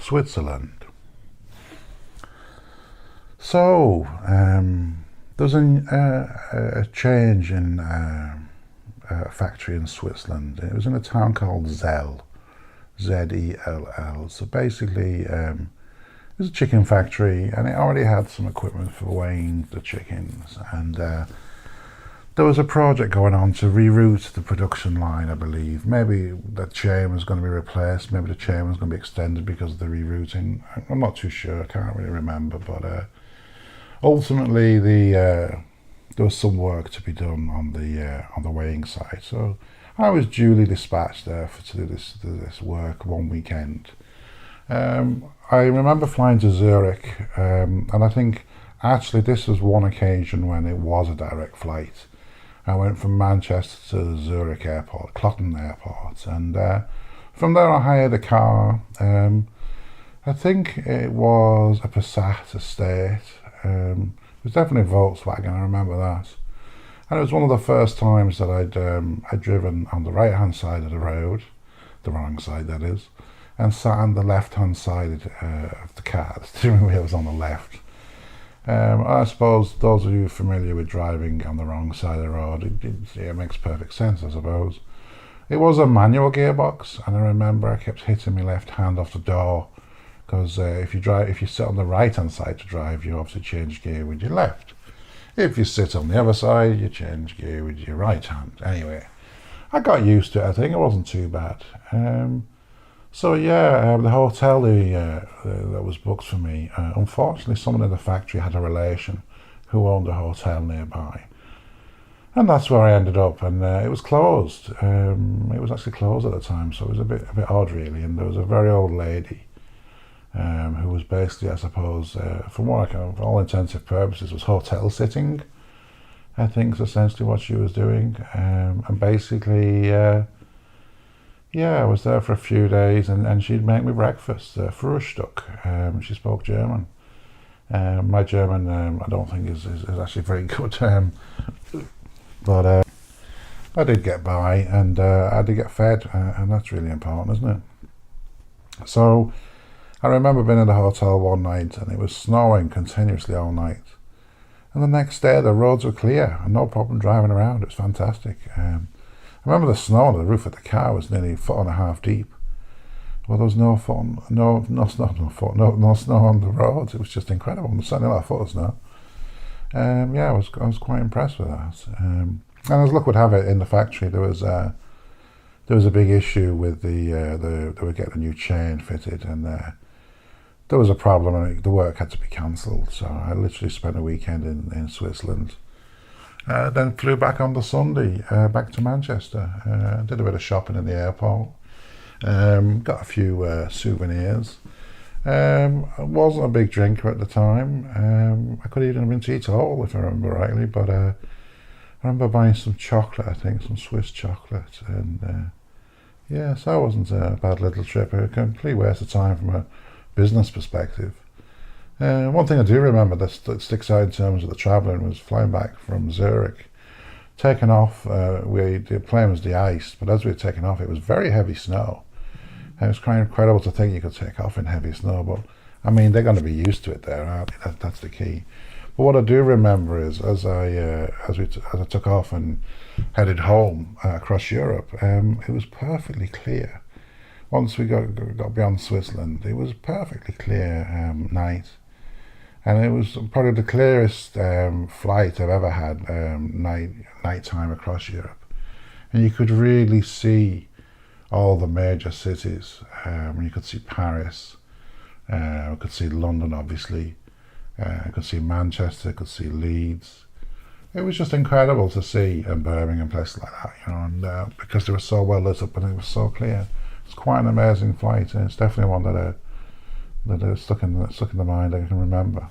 Switzerland. So there was a change in a factory in Switzerland. It was in a town called Zell, Zell. So basically, it was a chicken factory, and it already had some equipment for weighing the chickens. And there was a project going on to reroute the production line, I believe. Maybe the chain was going to be replaced, maybe the chain was going to be extended because of the rerouting. I'm not too sure, I can't really remember, but ultimately there was some work to be done on the weighing side. So I was duly dispatched there to do this work one weekend. I remember flying to Zurich, and I think actually this was one occasion when it was a direct flight. I went from Manchester to Zurich Airport, Clotten Airport, and from there I hired a car. I think it was a Passat estate. It was definitely a Volkswagen, I remember that. And it was one of the first times that I'd driven on the right-hand side of the road, the wrong side that is, and sat on the left-hand side of the car. The steering wheel was on the left. I suppose those of you familiar with driving on the wrong side of the road, it makes perfect sense, I suppose. It was a manual gearbox, and I remember I kept hitting my left hand off the door, because if you sit on the right hand side to drive, you obviously change gear with your left. If you sit on the other side, you change gear with your right hand. Anyway, I got used to it. I think it wasn't too bad. So yeah, the hotel that was booked for me, unfortunately someone in the factory had a relation who owned a hotel nearby. And that's where I ended up, and it was closed. It was actually closed at the time, so it was a bit odd really. And there was a very old lady who was basically, I suppose, from what I can, for all intensive purposes, was hotel sitting. I think is essentially what she was doing, and basically, yeah, I was there for a few days, and she'd make me breakfast, Frühstück. She spoke German. My German, I don't think is actually very good, but I did get by, and I did get fed, and that's really important, isn't it? So I remember being in the hotel one night, and it was snowing continuously all night. And the next day, the roads were clear, and no problem driving around. It was fantastic. I remember the snow on the roof of the car was nearly 1.5 feet deep. Well, there was no snow on the roads. It was just incredible. There was certainly a lot of foot of snow. Yeah, I was quite impressed with that. And as luck would have it, in the factory there was a big issue with they were getting a new chain fitted, and there was a problem, and the work had to be cancelled. So I literally spent a weekend in Switzerland. Then flew back on the Sunday, back to Manchester. Did a bit of shopping in the airport. Got a few souvenirs. I wasn't a big drinker at the time. I could even have been teetotal if I remember rightly, but I remember buying some chocolate, I think, some Swiss chocolate. And yeah, so it wasn't a bad little trip. A complete waste of time from a business perspective. One thing I do remember that sticks out in terms of the travelling was flying back from Zurich. Taking off, the plane was de-iced, but as we were taking off, it was very heavy snow. And it was quite incredible to think you could take off in heavy snow, but I mean, they're going to be used to it there, aren't they? That's the key. But what I do remember is as I took off and headed home across Europe, it was perfectly clear. Once we got beyond Switzerland, it was perfectly clear night. And it was probably the clearest flight I've ever had night time across Europe. And you could really see all the major cities. You could see Paris, you could see London obviously, you could see Manchester, you could see Leeds. It was just incredible to see, and Birmingham, places like that, you know, and because they were so well lit up and it was so clear. It's quite an amazing flight, and it's definitely one that stuck in the mind I can remember.